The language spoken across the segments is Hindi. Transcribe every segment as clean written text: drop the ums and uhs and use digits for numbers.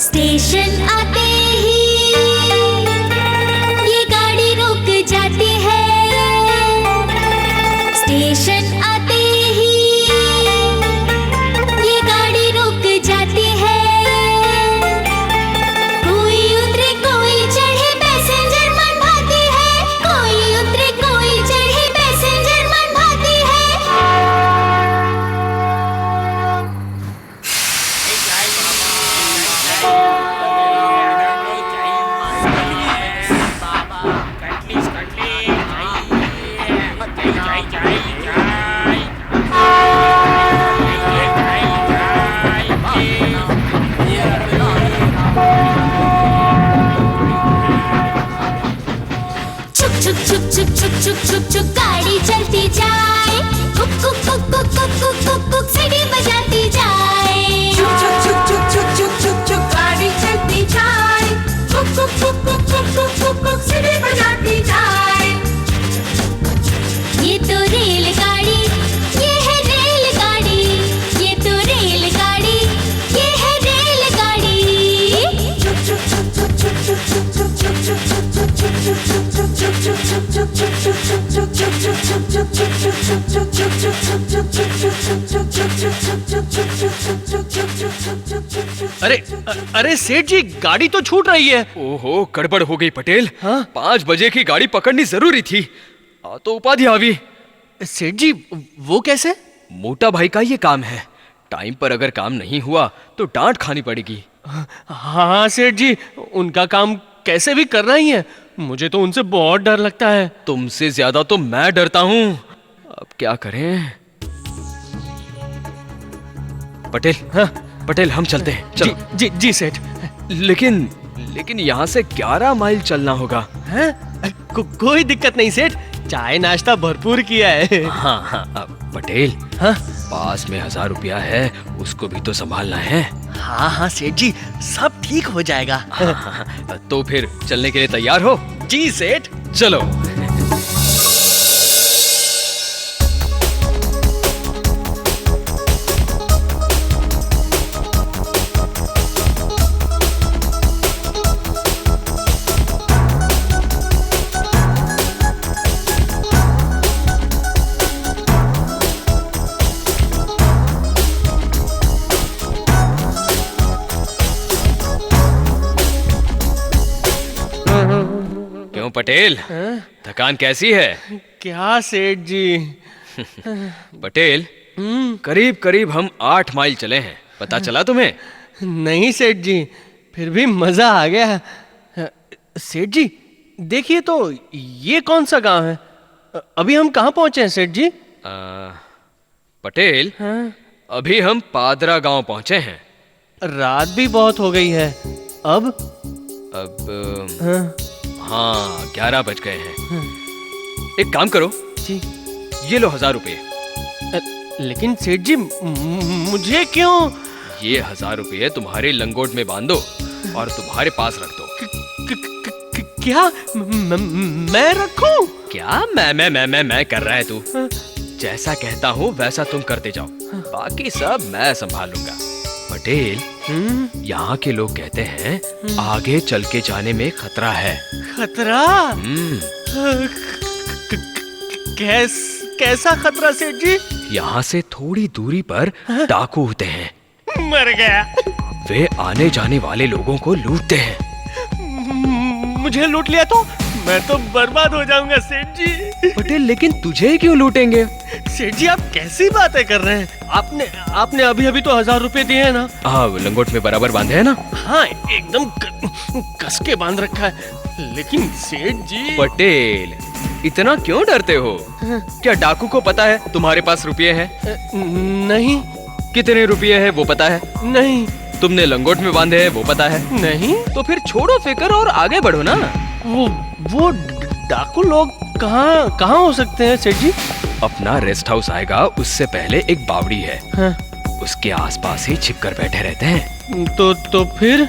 स्टेशन आते ही ये गाड़ी रुक जाती है। स्टेशन आते ही ये गाड़ी रुक जाती है। कोई उतरे कोई चढ़े पैसेंजर मन भाती है। कोई उतरे कोई चढ़े पैसेंजर मन भाती है। चुक गाड़ी चलती जाए। Cook cook cook cook cook cook cook cook सीटी बजाती जाए। चुक गाड़ी चलती जाए। Cook cook cook cook cook cook cook cook सीटी बजाती जाए। ये तो रेलगाड़ी, ये है रेलगाड़ी। ये तो रेलगाड़ी, ये है रेलगाड़ी। अरे सेठ जी, गाड़ी तो छूट रही है। ओहो, गड़बड़ हो गई पटेल। हाँ? 5 बजे की गाड़ी पकड़नी जरूरी थी। तो उपाधि आवी। सेठ जी, वो कैसे? मोटा भाई का ये काम है। टाइम पर अगर काम नहीं हुआ तो डांट खानी पड़ेगी। हाँ सेठ जी, उनका काम कैसे भी करना ही है। मुझे तो उनसे बहुत डर लगता है। तुमसे ज्यादा तो मैं डरता हूँ। अब क्या करें? पटेल, हाँ पटेल, हम चलते हैं। चलो। जी सेठ। लेकिन यहाँ से 11 माइल चलना होगा। कोई दिक्कत नहीं सेठ, चाय नाश्ता भरपूर किया है। हाँ, पटेल, हाँ? पास में 1000 रुपया है, उसको भी तो संभालना है। हाँ सेठ जी, सब ठीक हो जाएगा। हाँ, तो फिर चलने के लिए तैयार हो? जी सेठ। चलो। पटेल, थकान कैसी है? क्या सेठ जी? पटेल, करीब करीब हम 8 माइल चले हैं। पता चला तुम्हें? नहीं सेठ जी, फिर भी मजा आ गया। सेठ जी देखिए तो, ये कौन सा गांव है? अभी हम कहाँ पहुंचे हैं सेठ जी? पटेल, अभी हम पादरा गांव पहुंचे हैं। रात भी बहुत हो गई है, अब अब हाँ, हाँ 11 बज गए हैं। एक काम करो, जी। ये लो 1000 रुपये। लेकिन सेठ जी मुझे क्यों? ये 1000 रुपये तुम्हारे लंगोट में बांधो और तुम्हारे पास रख दो। क्या मैं रखूं? क्या मैं कर रहा है तू? जैसा कहता हूँ वैसा तुम करते जाओ, बाकी सब मैं संभाल लूंगा। पटेल, यहाँ के लोग कहते हैं आगे चल के जाने में खतरा है। खतरा? कैसा खतरा सेठ जी? यहाँ से थोड़ी दूरी पर डाकू होते हैं। मर गया। वे आने जाने वाले लोगों को लूटते हैं। मुझे लूट लिया तो मैं तो बर्बाद हो जाऊंगा सेठ जी। पटेल, लेकिन तुझे क्यों लूटेंगे? सेठ जी आप कैसी बातें कर रहे हैं? आपने अभी अभी तो 1000 रुपए दिए हैं ना? हाँ, लंगोट में बराबर बांधे हैं ना? हाँ, एकदम कस के बांध रखा है। लेकिन सेठ जी। पटेल, इतना क्यों डरते हो? क्या डाकू को पता है तुम्हारे पास रुपये हैं? नहीं। कितने रुपये हैं वो पता है? नहीं। तुमने लंगोट में बांधे हैं वो पता है? नहीं। तो फिर छोड़ो फिक्र और आगे बढ़ो ना। वो डाकू लोग कहाँ हो सकते हैं सेठ जी? अपना रेस्ट हाउस आएगा उससे पहले एक बावड़ी है। हाँ। उसके आसपास ही छिपकर बैठे रहते हैं। तो फिर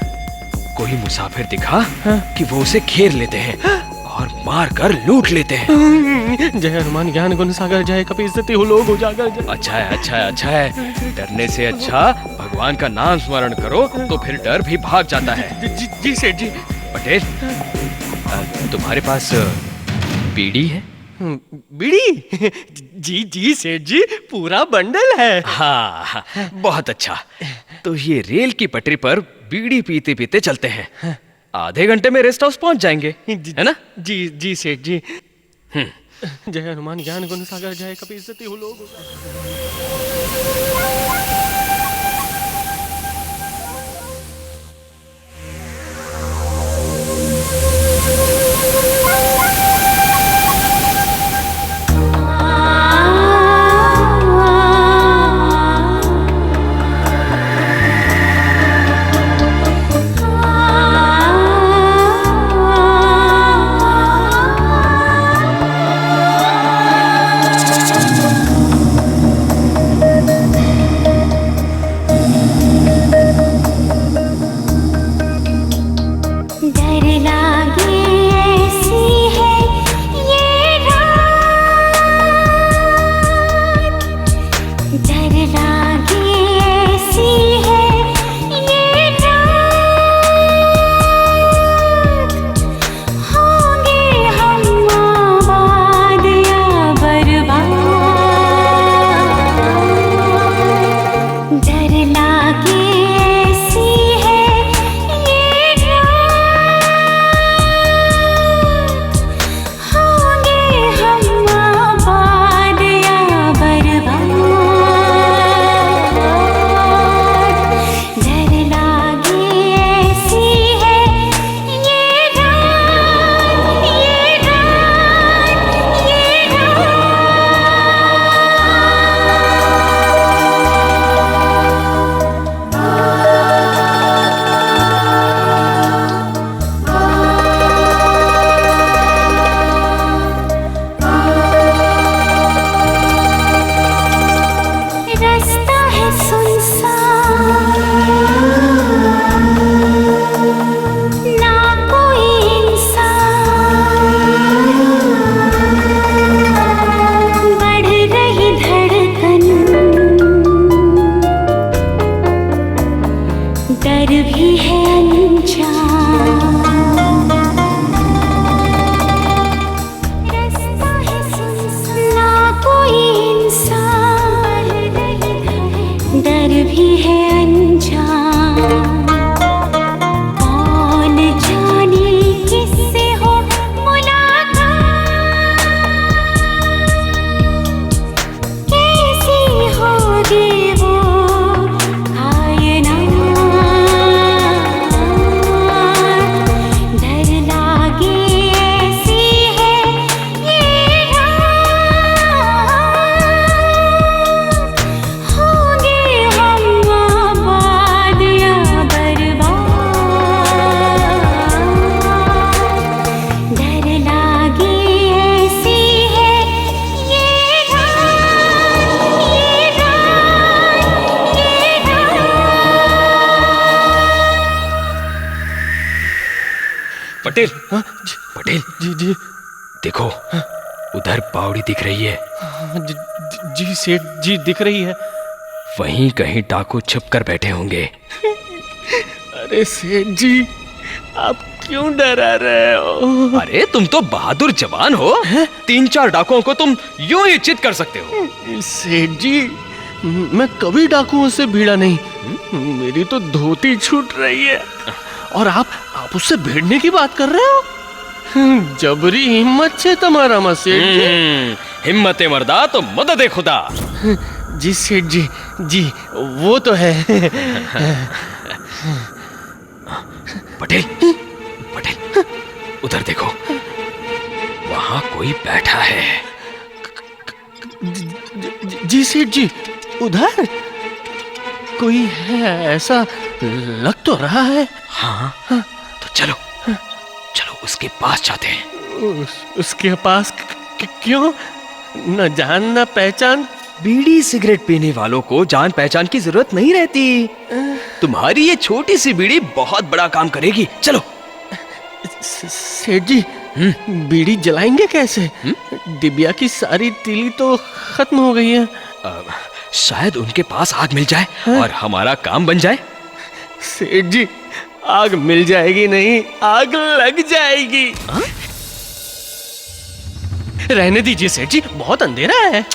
कोई मुसाफिर दिखा हाँ। कि वो उसे घेर लेते हैं और मार कर लूट लेते हैं। जय हनुमान ज्ञान गुण सागर, जय कपीसती हूँ लोग उजागर। अच्छा है, अच्छा है, अच्छा है। डरने से अच्छा भगवान का नाम स्मरण करो तो फिर डर भी भाग जाता है। जी सेठ जी। पटेल, तुम्हारे पास बीड़ी है? बीड़ी? जी सेठ जी, पूरा बंडल है। हाँ, बहुत अच्छा। तो ये रेल की पटरी पर बीड़ी पीते पीते चलते हैं। आधे घंटे में रेस्ट हाउस पहुंच जाएंगे, है ना? जी सेठ जी। जय हनुमान ज्ञान गुण सागर, जय कपीसती हूँ लोग। पटेल, हाँ, पटेल, जी जी देखो, उधर बावड़ी दिख रही है। जी सेठ जी, दिख रही है। वहीं कहीं डाकू छुप कर बैठे होंगे। अरे सेठ जी, आप क्यों डरा रहे हो? अरे तुम तो बहादुर जवान हो, 3-4 डाकुओं को तुम यूं ही चित कर सकते हो। सेठ जी, मैं कभी डाकुओं से भिड़ा नहीं। मेरी तो धोती छूट रही है और आप उससे भिड़ने की बात कर रहे हो? जबरी हिम्मत से तुम्हारा मा सेठ जी। हिम्मत मर्दा तो मदद खुदा। जी सेठ जी, जी वो तो है। पटेल, पटेल, उधर देखो, वहां कोई बैठा है। जी सेठ जी, उधर कोई है ऐसा लग तो रहा है। हाँ, तो चलो, चलो उसके पास जाते हैं। उसके पास क्यों? न जान न पहचान। बीड़ी सिगरेट पीने वालों को जान पहचान की जरूरत नहीं रहती। तुम्हारी ये छोटी सी बीड़ी बहुत बड़ा काम करेगी। चलो। सेठ जी, बीड़ी जलाएंगे कैसे? डिबिया की सारी तीली तो खत्म हो गई है। शायद उनके पास आग मिल जाए और हमारा काम बन जाए। सेठ जी, आग मिल जाएगी नहीं, आग लग जाएगी। रहने दीजिए सेठ जी, बहुत अंधेरा है।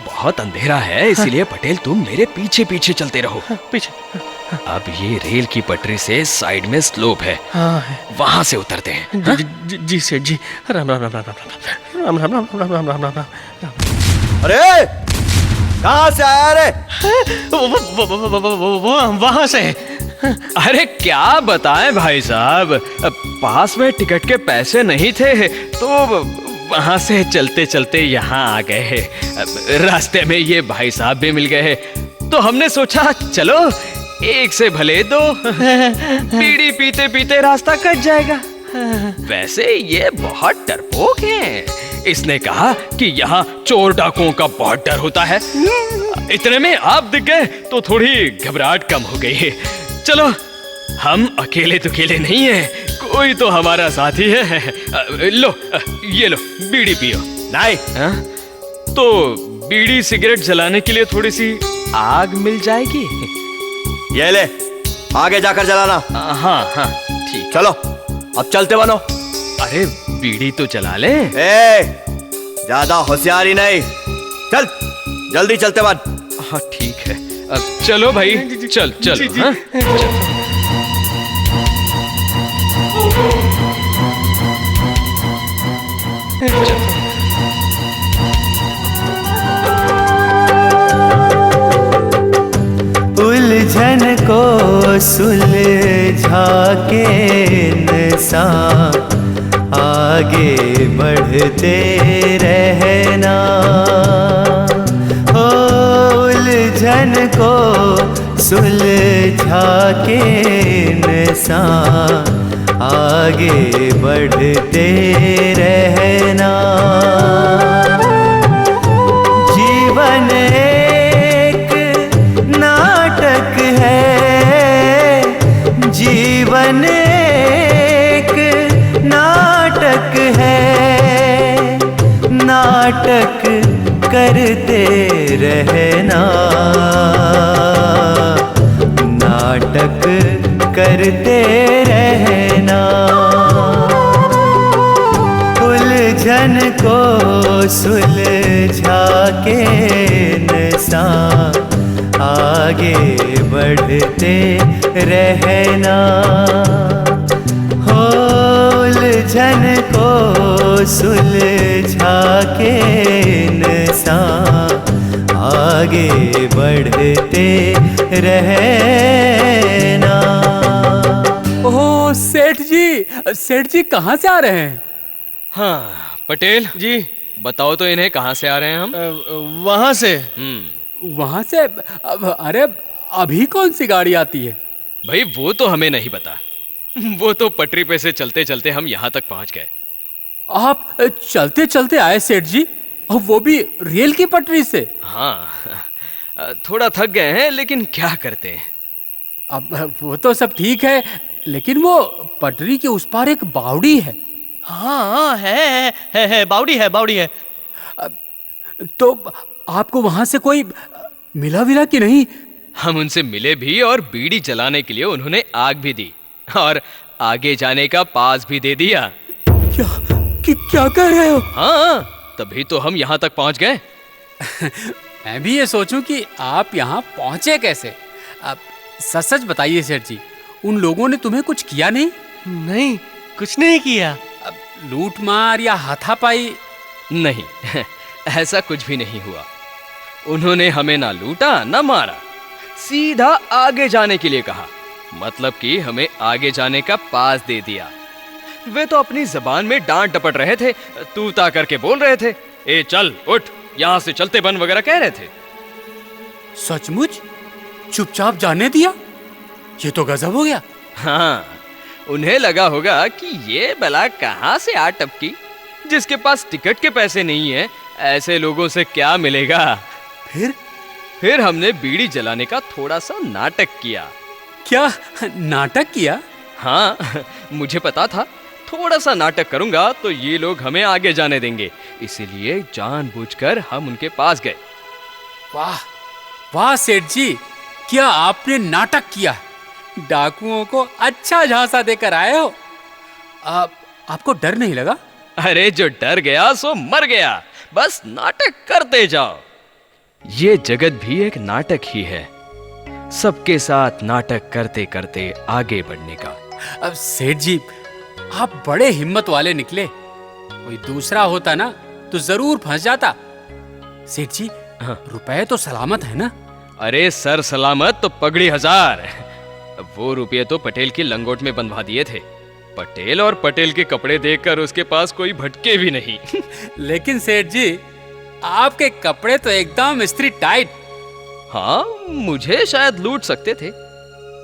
बहुत अंधेरा है, इसलिए पटेल तुम मेरे पीछे पीछे चलते रहो। पीछे। अब ये रेल की पटरी से साइड में स्लोप है, हाँ है। वहां से उतरते हैं। जी सेठ जी, राम राम राम राम राम राम राम राम राम राम राम राम राम। अरे कहाँ से आया रे? वहां से। अरे क्या बताएं भाई साहब, पास में टिकट के पैसे नहीं थे तो वहां से चलते चलते यहाँ आ गए। रास्ते में ये भाई साहब भी मिल गए, तो हमने सोचा चलो एक से भले दो, बीड़ी पीते पीते रास्ता कट जाएगा। वैसे ये बहुत डरपोक है। इसने कहा कि यहाँ चोर डाकुओं का बहुत डर होता है। इतने में आप दिख गए तो थोड़ी घबराहट कम हो गई। चलो, हम अकेले तो अकेले नहीं हैं, कोई तो हमारा साथी है। लो, ये लो बीड़ी पियो। नहीं। तो बीड़ी सिगरेट जलाने के लिए थोड़ी सी आग मिल जाएगी। ये ले, आगे जाकर जलाना। हाँ हाँ ठीक। चलो अब चलते बनो। अरे बीड़ी तो जला ले। ज्यादा होशियारी नहीं, चल जल्दी चलते बन। हाँ ठीक है, अब चलो भाई, चल चल। हाँ? उलझन को सुलझा के इंसान आगे बढ़ते रहना। हो उलझन को सुलझा के इंसान आगे बढ़ते रहना। जीवन एक नाटक है, जीवन एक नाटक है, नाटक करते रहना, नाटक करते रहना। उलझन को सुलझा के इंसान आगे बढ़ते रहना। हो उलझन को सुलझा के इंसान आगे बढ़ते रहना। ओह सेठ जी कहाँ से आ रहे हैं? हाँ पटेल जी, बताओ तो इन्हें कहाँ से आ रहे हैं हम? वहां से। वहां से? अरे अभी कौन सी गाड़ी आती है? भाई वो तो हमें नहीं पता, वो तो पटरी पे से चलते चलते हम यहाँ तक पहुँच गए। आप चलते चलते आए सेठ जी, और वो भी रेल की पटरी से? हाँ, थोड़ा थक गए हैं, लेकिन क्या करते हैं। अब वो तो सब ठीक है, लेकिन वो पटरी के उस पार एक बावड़ी है। हाँ है बावड़ी है। तो आपको वहां से कोई मिला कि नहीं? हम उनसे मिले भी और बीड़ी जलाने के लिए उन्होंने आग भी दी और आगे जाने का पास भी दे दिया। क्या कह रहे हो? हाँ, तभी तो हम यहाँ तक पहुँच गए। मैं भी ये सोचूं कि आप यहाँ पहुंचे कैसे। अब सच बताइए सेठ जी, उन लोगों ने तुम्हें कुछ किया नहीं? नहीं, कुछ नहीं किया। अब लूट मार या हाथापाई? नहीं, ऐसा कुछ भी नहीं हुआ। उन्होंने हमें ना लूटा ना मारा, सीधा आगे जाने के लिए कहा। मतलब कि हमें आगे जाने का पास दे दिया। वे तो अपनी जबान में डांट डपट रहे थे, तू ता करके बोल रहे थे, ए चल उठ, यहाँ से चलते बन वगैरह कह रहे थे। सचमुच चुपचाप जाने दिया? ये तो गजब हो गया। हाँ, उन्हें लगा होगा कि ये बला कहाँ से आ टपकी, जिसके पास टिकट के पैसे नहीं है, ऐसे लोगों से क्या मिलेगा। फिर हमने बीड़ी जलाने का थोड़ा सा नाटक किया। क्या नाटक किया? हाँ, मुझे पता था थोड़ा सा नाटक करूंगा तो ये लोग हमें आगे जाने देंगे, इसीलिए जानबूझकर हम उनके पास गए। वाह वाह सेठ जी, क्या आपने नाटक किया। डाकुओं को अच्छा झांसा देकर आए हो। आपको डर नहीं लगा? अरे जो डर गया सो मर गया, बस नाटक करते जाओ। ये जगत भी एक नाटक ही है, सबके साथ नाटक करते करते आगे बढ़ने का। अब सेठ जी, आप बड़े हिम्मत वाले निकले। कोई दूसरा होता ना तो जरूर फंस जाता। सेठ जी, हाँ। रुपए तो सलामत है ना? अरे सर सलामत तो पगड़ी हजार। वो रुपये तो पटेल की लंगोट में बंधवा दिए थे। पटेल और पटेल के कपड़े देखकर उसके पास कोई भटके भी नहीं। लेकिन सेठ जी, आपके कपड़े तो एकदम इस्त्री टाइट। हाँ, मुझे शायद लूट सकते थे,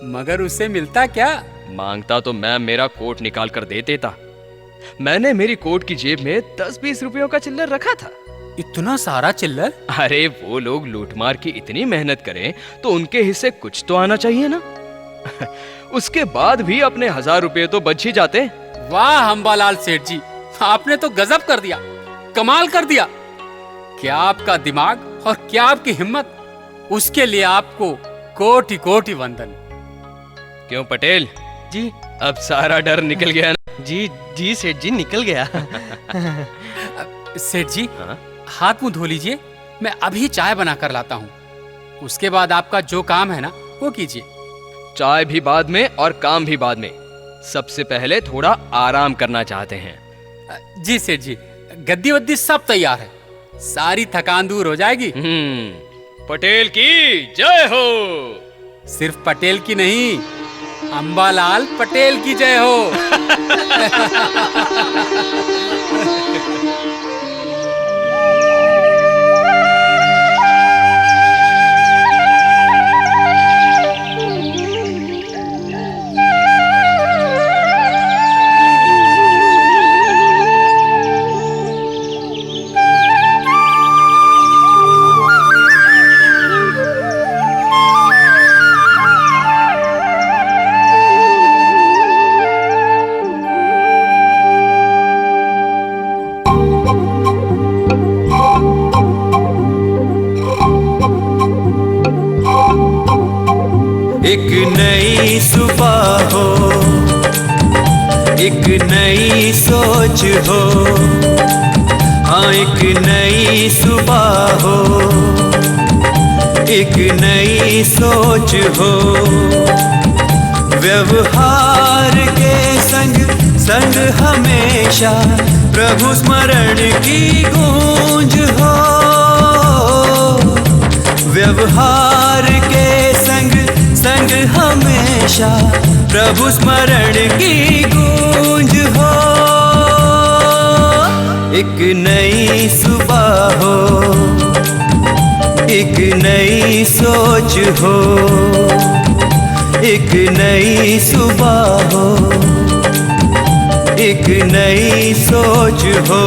मगर उससे मिलता क्या? मांगता तो मैं मेरा कोट निकाल कर दे देता। मैंने मेरी कोट की जेब में 10-20 रुपयों का चिल्लर रखा था। इतना सारा चिल्लर? अरे वो लोग लूटमार की इतनी मेहनत करें तो उनके हिस्से कुछ तो आना चाहिए ना। उसके बाद भी अपने 1000 रुपये तो बच ही जाते। वाह हम्बालाल सेठ जी, आपने तो गजब कर दिया, कमाल कर दिया। क्या आपका दिमाग और क्या आपकी हिम्मत, उसके लिए आपको कोटि कोटि वंदन। क्यों पटेल जी अब सारा डर निकल गया ना? जी सेठ जी, निकल गया। सेठ जी, हाँ? हाथ मुंह धो लीजिए, मैं अभी चाय बना कर लाता हूँ। उसके बाद आपका जो काम है ना वो कीजिए। चाय भी बाद में और काम भी बाद में। सबसे पहले थोड़ा आराम करना चाहते हैं। जी सेठ जी, गद्दी वद्दी सब तैयार है, सारी थकान दूर हो जाएगी। पटेल की जय हो। सिर्फ पटेल की नहीं, अंबालाल पटेल की जय हो। एक नई सुबह हो, एक नई सोच हो, हाँ एक नई सुबह हो, एक नई सोच हो। व्यवहार के संग संग हमेशा प्रभु स्मरण की गूंज हो। व्यवहार के संग संग हमेशा प्रभु स्मरण की गूंज हो। एक नई सुबह हो, एक नई सोच हो, एक नई सुबह हो, एक नई सोच हो।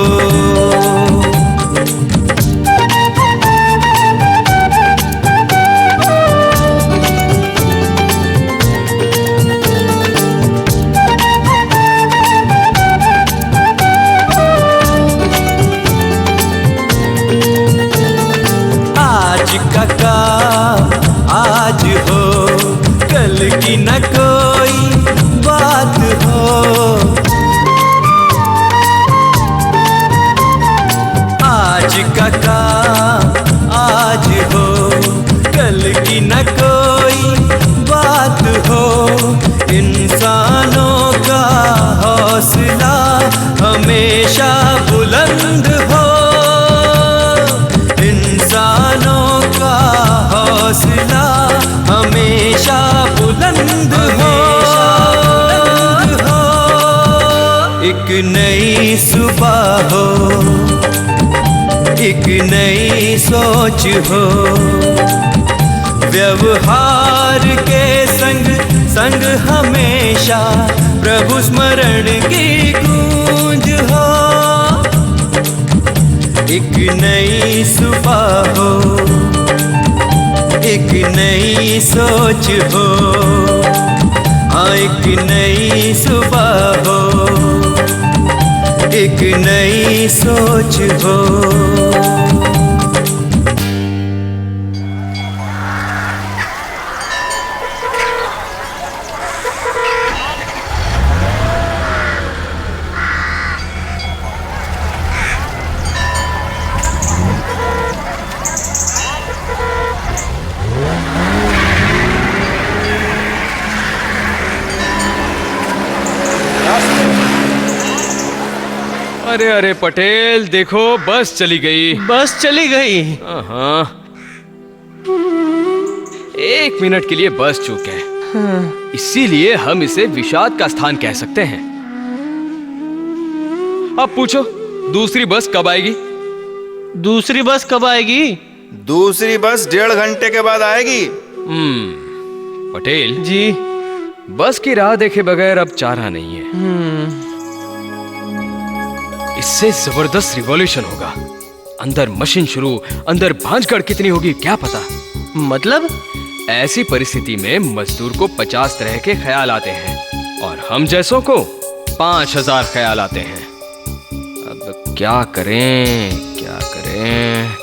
हौसला हमेशा बुलंद हो, इंसानों का हौसला हमेशा बुलंद हो। एक नई सुबह हो, एक नई सोच हो, व्यवहार के संग संग हमेशा प्रभु स्मरण की गूंज हो। एक नई सुबह हो, एक नई सोच हो, हाँ एक नई सुबह हो, एक नई सोच हो। अरे अरे पटेल, देखो बस चली गई। बस चली गई। हाँ, 1 मिनट के लिए बस चूक है, इसीलिए हम इसे विषाद का स्थान कह सकते हैं। अब पूछो दूसरी बस कब आएगी? दूसरी बस कब आएगी? दूसरी बस 1.5 घंटे के बाद आएगी। पटेल जी। बस की राह देखे बगैर अब चारा नहीं है। इससे जबरदस्त रिवॉल्यूशन होगा। अंदर मशीन शुरू, अंदर भांजगढ़ कितनी होगी क्या पता। मतलब? ऐसी परिस्थिति में मजदूर को 50 तरह के ख्याल आते हैं और हम जैसों को 5000 ख्याल आते हैं। अब क्या करें क्या करें?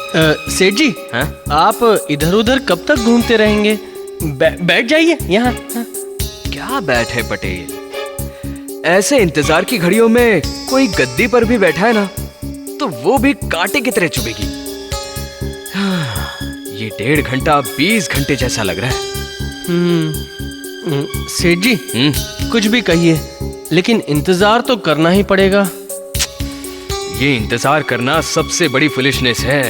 सेठ जी, हैं? आप इधर उधर कब तक घूमते रहेंगे? बैठ जाइए यहाँ। क्या बैठे पटेल, ऐसे इंतजार की घड़ियों में कोई गद्दी पर भी बैठा है ना, तो वो भी कांटे की तरह चुभेगी। ये 1.5 घंटा 20 घंटे जैसा लग रहा है। सेठ जी, कुछ भी कहिए, लेकिन इंतजार तो करना ही पड़ेगा। ये इंतजार करना सबसे बड़ी फुलिशनेस है।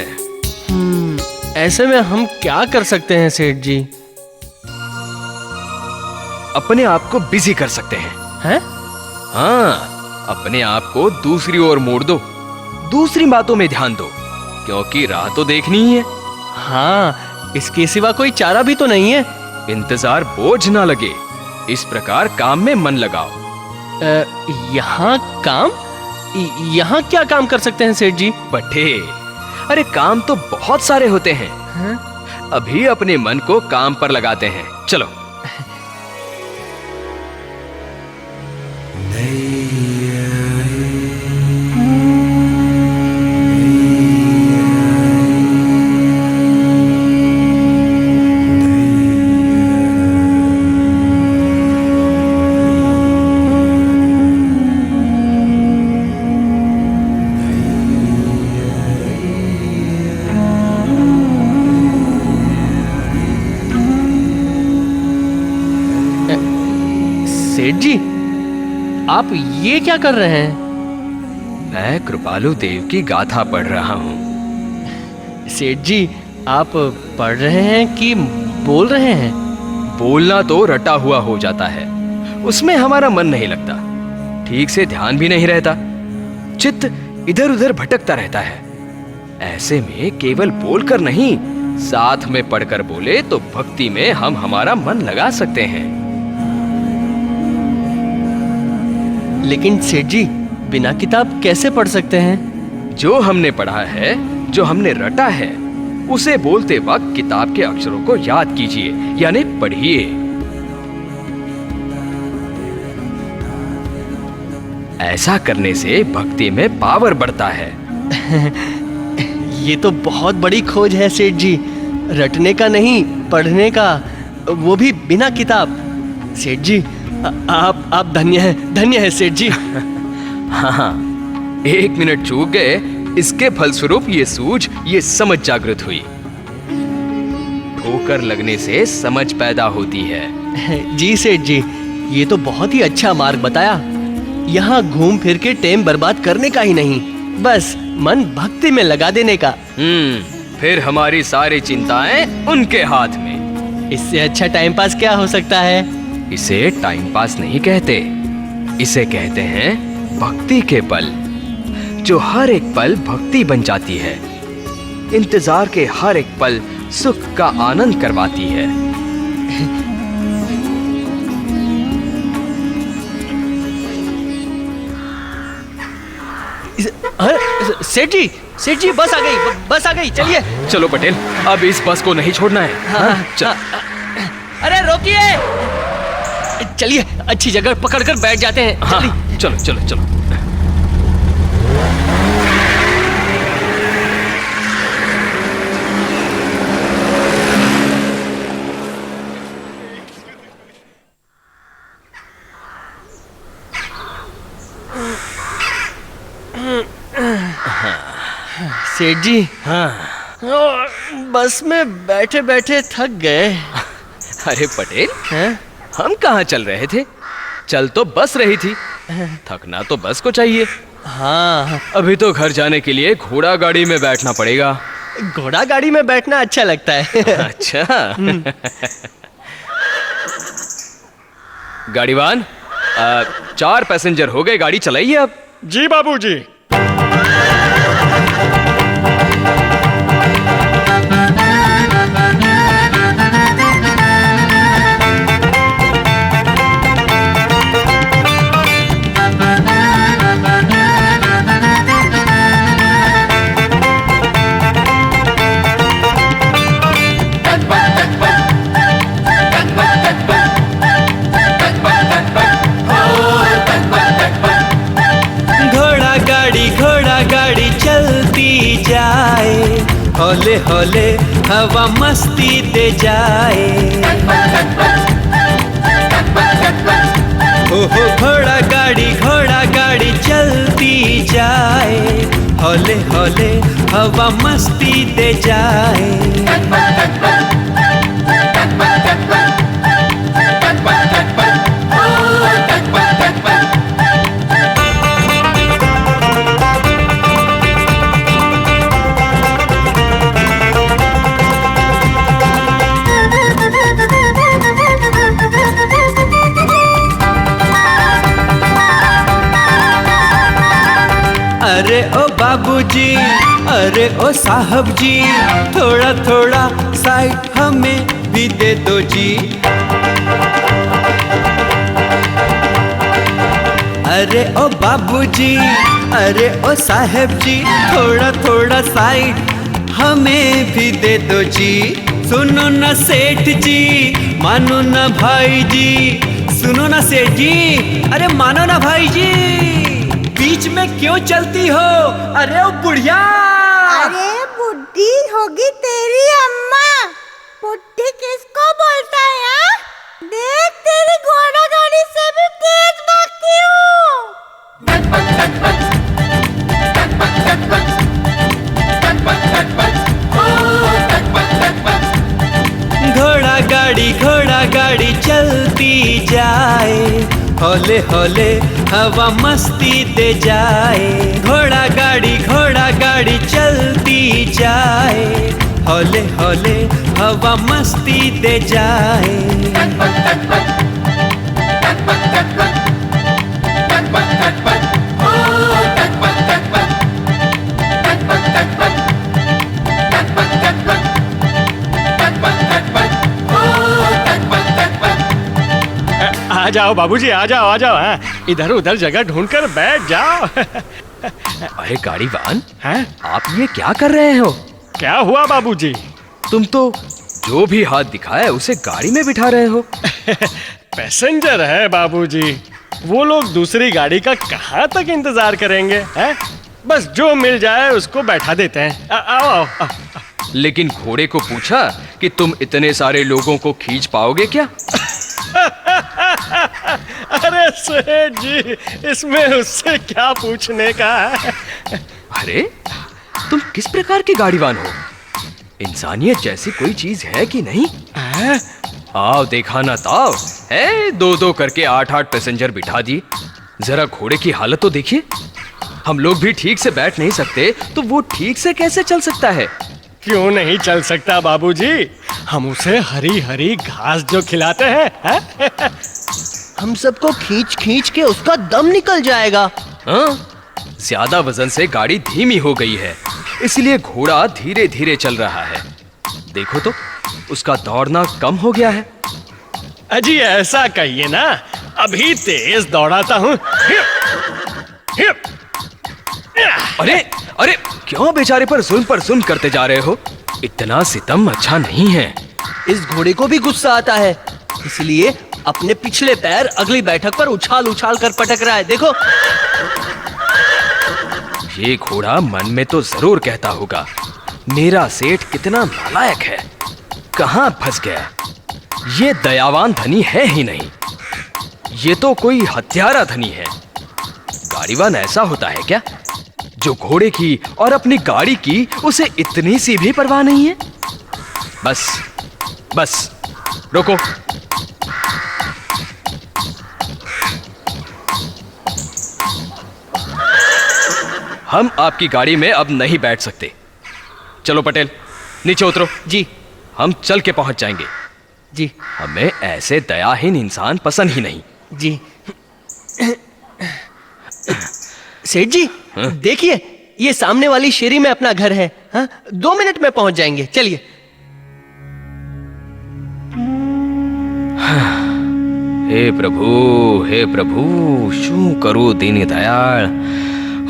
ऐसे में हम क्या कर सकते हैं सेठ जी? अपने आप को बिजी कर सकते हैं। हैं? हाँ, अपने आप को दूसरी ओर मोड़ दो, दूसरी बातों में ध्यान दो, क्योंकि राह तो देखनी ही है। हाँ, इसके सिवा कोई चारा भी तो नहीं है। इंतजार बोझ ना लगे, इस प्रकार काम में मन लगाओ। यहाँ काम? यहाँ क्या काम कर सकते हैं सेठ जी? बट्टे, अरे काम तो बहुत सारे होते हैं। अभी अपने मन को काम पर लगाते हैं, चलो। सेठ जी, आप ये क्या कर रहे हैं? मैं कृपालु देव की गाथा पढ़ रहा हूँ। सेठ जी, आप पढ़ रहे हैं कि बोल रहे हैं? बोलना तो रटा हुआ हो जाता है, उसमें हमारा मन नहीं लगता, ठीक से ध्यान भी नहीं रहता, चित्त इधर उधर भटकता रहता है। ऐसे में केवल बोलकर नहीं, साथ में पढ़कर बोले तो भक्ति में हम हमारा मन लगा सकते हैं। लेकिन सेठ जी, बिना किताब कैसे पढ़ सकते हैं? जो हमने पढ़ा है, जो हमने रटा है, उसे बोलते वक्त किताब के अक्षरों को याद कीजिए, यानी पढ़िए। ऐसा करने से भक्ति में पावर बढ़ता है। ये तो बहुत बड़ी खोज है सेठ जी, रटने का नहीं, पढ़ने का, वो भी बिना किताब। सेठ जी, आप धन्य है सेठ जी। हाँ, 1 मिनट चूक गए, इसके फलस्वरूप ये सूझ, ये समझ जागृत हुई। ठोकर लगने से समझ पैदा होती है। जी सेठ जी, ये तो बहुत ही अच्छा मार्ग बताया। यहाँ घूम फिर के टाइम बर्बाद करने का ही नहीं, बस मन भक्ति में लगा देने का। फिर हमारी सारी चिंताएं उनके हाथ में। इससे अच्छा टाइम पास क्या हो सकता है? इसे टाइम पास नहीं कहते, इसे कहते हैं भक्ति के पल, जो हर एक पल भक्ति बन जाती है। इंतजार के हर एक पल सुख का आनंद करवाती है। सेठ जी बस आ गई, चलिए। चलो पटेल, अब इस बस को नहीं छोड़ना है। चल। अरे रोकिए, चलिए अच्छी जगह पकड़कर बैठ जाते हैं। हाँ, चलो चलो चलो। सेठ जी, बस में बैठे बैठे थक गए। अरे पटेल, हैं? हम कहाँ चल रहे थे? चल तो बस रही थी, थकना तो बस को चाहिए। हाँ, अभी तो घर जाने के लिए घोड़ा गाड़ी में बैठना पड़ेगा। घोड़ा गाड़ी में बैठना अच्छा लगता है। अच्छा। गाड़ीवान, 4 पैसेंजर हो गए, गाड़ी चलाइए अब। जी बाबूजी। घोड़ा गाड़ी चलती जाए, हौले हौले हवा मस्ती दे जाए। ओहो घोड़ा गाड़ी चलती जाए, हौले हौले हवा मस्ती दे जाए। अरे ओ बाबूजी, अरे ओ साहब जी, थोड़ा थोड़ा साइड हमें भी दे दो जी। अरे ओ बाबूजी, अरे ओ साहब जी, थोड़ा थोड़ा साइड हमें भी दे दो जी। सुनो न सेठ जी, मानो न भाई जी, सुनो न सेठ जी, अरे मानो न भाई जी, बीच में क्यों चलती हो? अरे ओ बुढ़िया। अरे बुढ़ी होगी तेरी अम्मा, बुढ़ी किसको बोलता है? हाँ? देख तेरी घोड़ा गाड़ी से भी तेज भागती हूँ। घोड़ा गाड़ी चलती जाए, हौले हौले हवा मस्ती दे जाए। घोड़ा गाड़ी चलती जाए, हौले हौले हवा मस्ती दे जाए। आ जाओ बाबूजी, आ जाओ। हाँ, इधर उधर जगह ढूंढकर बैठ जाओ। अरे गाड़ीवान, हैं? आप ये क्या कर रहे हो? क्या हुआ बाबूजी? तुम तो जो भी हाथ दिखाए उसे गाड़ी में बिठा रहे हो। पैसेंजर है बाबूजी, वो लोग दूसरी गाड़ी का कहाँ तक इंतजार करेंगे? हैं? बस जो मिल जाए उसको बैठा देते हैं। आओ। लेकिन घोड़े को पूछा कि तुम इतने सारे लोगों को खींच पाओगे क्या? अरे सेठ जी, इसमें उससे क्या पूछने का है? अरे तुम किस प्रकार के गाड़ीवान हो? इंसानियत जैसी कोई चीज है कि नहीं? आओ देखा ना ताओ, है 2-2 करके 8-8 पैसेंजर बिठा दिए। जरा घोड़े की हालत तो देखिए। हम लोग भी ठीक से बैठ नहीं सकते तो वो ठीक से कैसे चल सकता है? क्यों नहीं चल सकता बाबूजी? हम उसे हरी हरी घास जो खिलाते हैं, हम सबको खींच खींच के उसका दम निकल जाएगा। हाँ? ज्यादा वजन से गाड़ी धीमी हो गई है, इसलिए घोड़ा धीरे धीरे चल रहा है। देखो तो, उसका दौड़ना कम हो गया है। अजी ऐसा कहिए ना, अभी तेज दौड़ाता हूँ। अरे अरे, क्यों बेचारे पर जुल्म करते जा रहे हो? इतना सितम अच्छा नहीं है। इस घोड़े को भी गुस्सा आता है, इसलिए अपने पिछले पैर अगली बैठक पर उछाल उछाल कर पटक रहा है। देखो, ये घोड़ा मन में तो जरूर कहता होगा, मेरा सेठ कितना नालायक है, कहां फंस गया। ये दयावान धनी है ही नहीं, ये तो कोई हत्यारा धनी है। गाड़ीवान ऐसा होता है क्या, जो घोड़े की और अपनी गाड़ी की उसे इतनी सी भी परवाह नहीं है? बस बस, रोको। हम आपकी गाड़ी में अब नहीं बैठ सकते। चलो पटेल, नीचे उतरो। जी। हम चल के पहुंच जाएंगे। जी। हमें ऐसे दयाहीन इंसान पसंद ही नहीं। जी। सेठ जी, देखिए, ये सामने वाली शेरी में अपना घर है। हाँ, 2 मिनट में पहुंच जाएंगे, चलिए। हे प्रभु, शू करो दीन दयाल,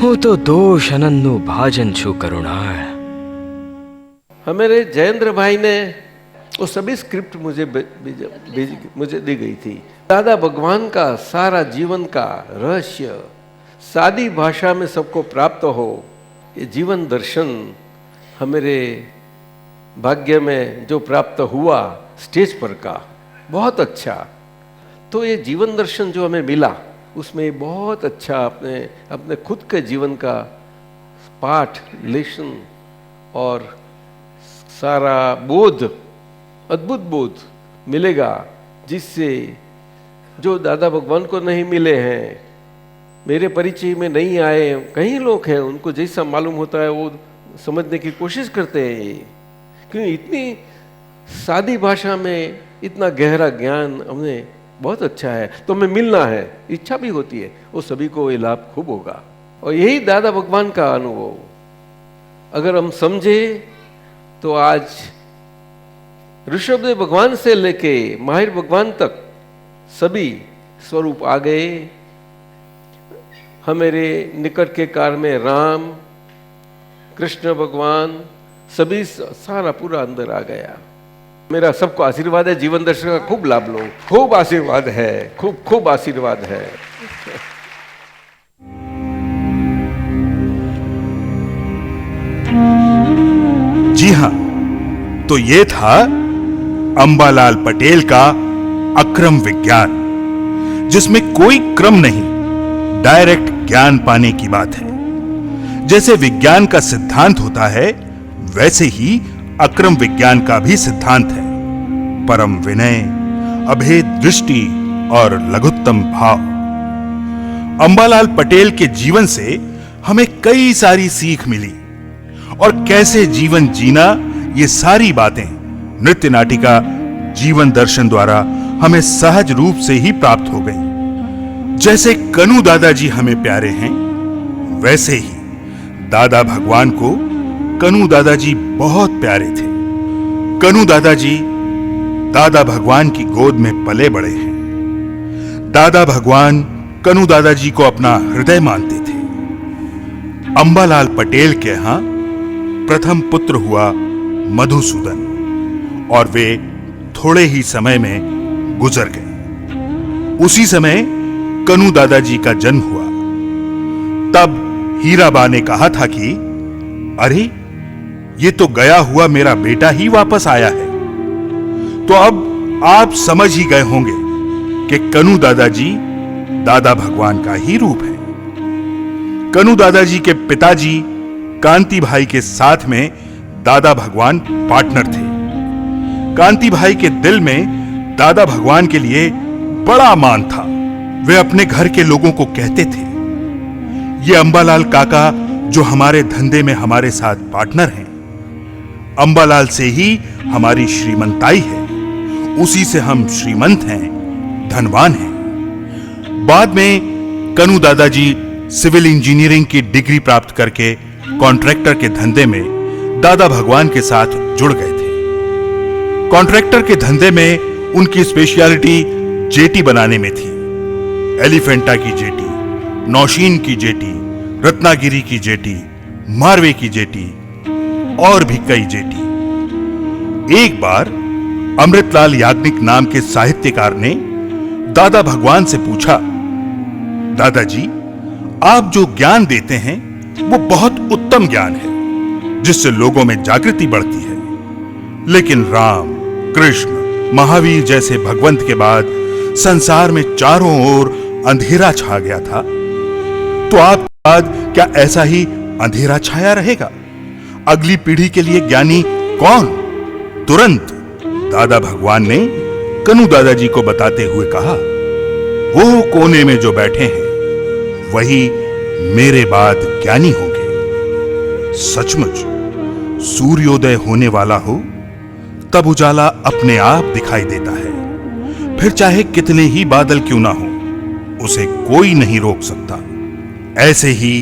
हो तो दोष अनन्नु भाजन छु करुणाळ। हमारे जयेंद्र भाई ने वो सभी स्क्रिप्ट मुझे दी गई थी। दादा भगवान का सारा जीवन का रहस्य सादी भाषा में सबको प्राप्त हो, ये जीवन दर्शन हमारे भाग्य में जो प्राप्त हुआ स्टेज पर का, बहुत अच्छा। तो ये जीवन दर्शन जो हमें मिला, उसमें बहुत अच्छा अपने खुद के जीवन का पाठ, लेसन और सारा बोध, अद्भुत बोध मिलेगा, जिससे जो दादा भगवान को नहीं मिले हैं, मेरे परिचय में नहीं आए, कई लोग हैं, उनको जैसा मालूम होता है वो समझने की कोशिश करते हैं। क्यों इतनी सादी भाषा में इतना गहरा ज्ञान हमें बहुत अच्छा है, तो हमें मिलना है, इच्छा भी होती है, वो सभी को ये लाभ खूब होगा। और यही दादा भगवान का अनुभव अगर हम समझे तो आज ऋषभदेव भगवान से लेके माहिर भगवान तक सभी स्वरूप आ गए। हमारे निकट के काल में राम, कृष्ण भगवान, सभी सारा पूरा अंदर आ गया। मेरा सबको आशीर्वाद है, जीवन दर्शन का खूब लाभ लो, खूब आशीर्वाद है, खूब खूब आशीर्वाद है। जी हाँ, तो ये था अंबालाल पटेल का अक्रम विज्ञान, जिसमें कोई क्रम नहीं, डायरेक्ट ज्ञान पाने की बात है। जैसे विज्ञान का सिद्धांत होता है, वैसे ही अक्रम विज्ञान का भी सिद्धांत है। परम विनय, अभेद दृष्टि और लघुत्तम भाव। अंबालाल पटेल के जीवन से हमें कई सारी सीख मिली, और कैसे जीवन जीना, ये सारी बातें नृत्य नाटिका जीवन दर्शन द्वारा हमें सहज रूप से ही प्राप्त हो गई। जैसे कनु दादाजी हमें प्यारे हैं, वैसे ही दादा भगवान को कनु दादाजी बहुत प्यारे थे। कनु दादाजी दादा भगवान की गोद में पले बड़े हैं। दादा भगवान कनु दादाजी को अपना हृदय मानते थे। अंबालाल पटेल के यहां प्रथम पुत्र हुआ मधुसूदन, और वे थोड़े ही समय में गुजर गए। उसी समय कनु दादाजी का जन्म हुआ। तब हीराबा ने कहा था कि अरे, ये तो गया हुआ मेरा बेटा ही वापस आया है। तो अब आप समझ ही गए होंगे कि कनु दादाजी दादा भगवान का ही रूप है। कनु दादाजी के पिताजी कांति भाई के साथ में दादा भगवान पार्टनर थे। कांति भाई के दिल में दादा भगवान के लिए बड़ा मान था। वे अपने घर के लोगों को कहते थे, ये अंबालाल काका जो हमारे धंधे में हमारे साथ पार्टनर हैं, अंबालाल से ही हमारी श्रीमंताई है, उसी से हम श्रीमंत हैं, धनवान हैं। बाद में कनु दादाजी सिविल इंजीनियरिंग की डिग्री प्राप्त करके कॉन्ट्रैक्टर के धंधे में दादा भगवान के साथ जुड़ गए थे। कॉन्ट्रैक्टर के धंधे में उनकी स्पेशलिटी जेटी बनाने में थी। एलिफेंटा की जेटी, नौशीन की जेटी, रत्नागिरी की जेटी, मारवे की जेटी और भी कई जेटी। एक बार अमृतलाल याग्निक नाम के साहित्यकार ने दादा भगवान से पूछा, दादाजी, आप जो ज्ञान देते हैं वो बहुत उत्तम ज्ञान है जिससे लोगों में जागृति बढ़ती है, लेकिन राम, कृष्ण, महावीर जैसे भगवंत के बाद संसार में चारों ओर अंधेरा छा गया था, तो आपके बाद क्या ऐसा ही अंधेरा छाया रहेगा? अगली पीढ़ी के लिए ज्ञानी कौन? तुरंत दादा भगवान ने कनु दादाजी को बताते हुए कहा, वो कोने में जो बैठे हैं वही मेरे बाद ज्ञानी होंगे। सचमुच सूर्योदय होने वाला हो तब उजाला अपने आप दिखाई देता है, फिर चाहे कितने ही बादल क्यों ना हो, उसे कोई नहीं रोक सकता। ऐसे ही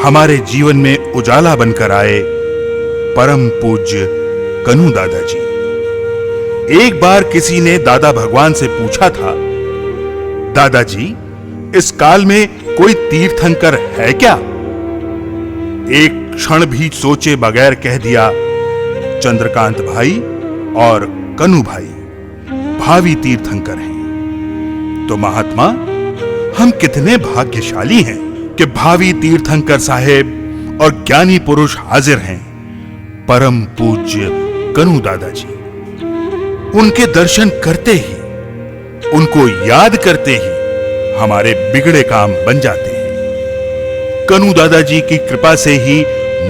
हमारे जीवन में उजाला बनकर आए परम पूज्य कनु दादाजी। एक बार किसी ने दादा भगवान से पूछा था, दादाजी, इस काल में कोई तीर्थंकर है क्या? एक क्षण भी सोचे बगैर कह दिया, चंद्रकांत भाई और कनु भाई भावी तीर्थंकर हैं। तो महात्मा, हम कितने भाग्यशाली हैं कि भावी तीर्थंकर साहेब और ज्ञानी पुरुष हाजिर हैं, परम पूज्य कनु दादाजी। उनके दर्शन करते ही, उनको याद करते ही हमारे बिगड़े काम बन जाते हैं। कनु दादाजी की कृपा से ही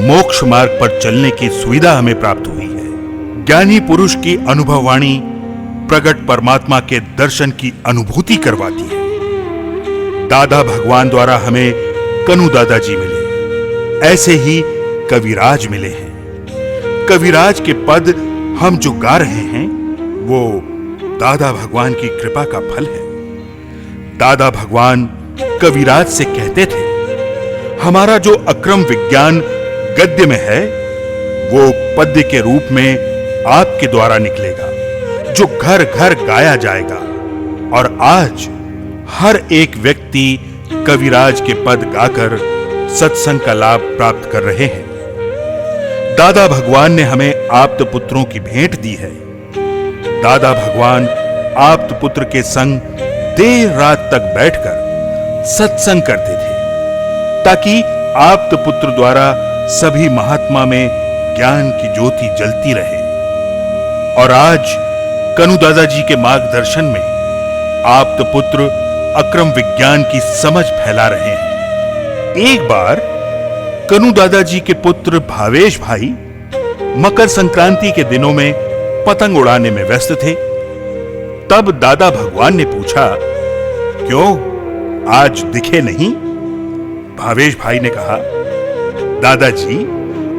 मोक्ष मार्ग पर चलने की सुविधा हमें प्राप्त हुई है। ज्ञानी पुरुष की अनुभववाणी प्रगट परमात्मा के दर्शन की अनुभूति करवाती है। दादा भगवान द्वारा हमें कनु दादाजी मिले, ऐसे ही कविराज मिले हैं। कविराज के पद हम जो गा रहे हैं वो दादा भगवान की कृपा का फल है। दादा भगवान कविराज से कहते थे, हमारा जो अक्रम विज्ञान गद्य में है वो पद्य के रूप में आपके द्वारा निकलेगा, जो घर घर गाया जाएगा। और आज हर एक व्यक्ति कविराज के पद गाकर सत्संग का लाभ प्राप्त कर रहे हैं। दादा भगवान ने हमें आप्त पुत्रों की भेंट दी है। दादा भगवान आप्त पुत्र के संग देर रात तक बैठकर सत्संग करते थे, ताकि आप्त पुत्र द्वारा सभी महात्मा में ज्ञान की ज्योति जलती रहे। और आज कनु दादाजी के मार्गदर्शन में आप्त पुत्र अक्रम विज्ञान की समझ फैला रहे हैं। एक बार कनु दादाजी के पुत्र भावेश भाई मकर संक्रांति के दिनों में पतंग उड़ाने में व्यस्त थे। तब दादा भगवान ने पूछा, क्यों आज दिखे नहीं? भावेश भाई ने कहा, दादाजी,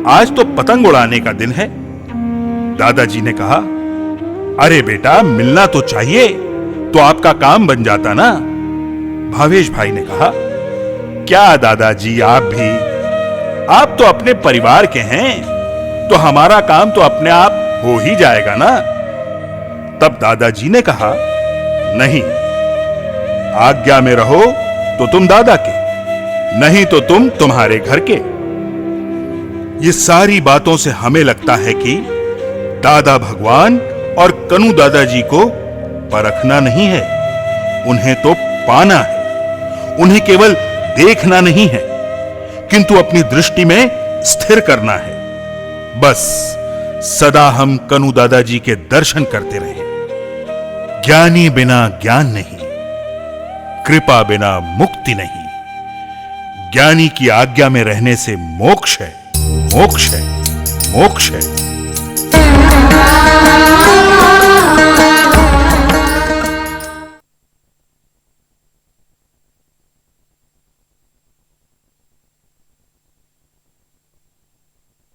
आज तो पतंग उड़ाने का दिन है। दादाजी ने कहा, अरे बेटा, मिलना तो चाहिए, तो आपका काम बन जाता ना। भावेश भाई ने कहा, क्या दादाजी, आप तो अपने परिवार के हैं, तो हमारा काम तो अपने आप हो ही जाएगा ना। तब दादाजी ने कहा, नहीं, आज्ञा में रहो तो तुम दादा के, नहीं तो तुम तुम्हारे घर के। ये सारी बातों से हमें लगता है कि दादा भगवान और कनु दादाजी को परखना नहीं है, उन्हें तो पाना है। उन्हें केवल देखना नहीं है, किंतु अपनी दृष्टि में स्थिर करना है। बस सदा हम कनु दादाजी के दर्शन करते रहे। ज्ञानी बिना ज्ञान नहीं, कृपा बिना मुक्ति नहीं। ज्ञानी की आज्ञा में रहने से मोक्ष है, मोक्ष है, मोक्ष है।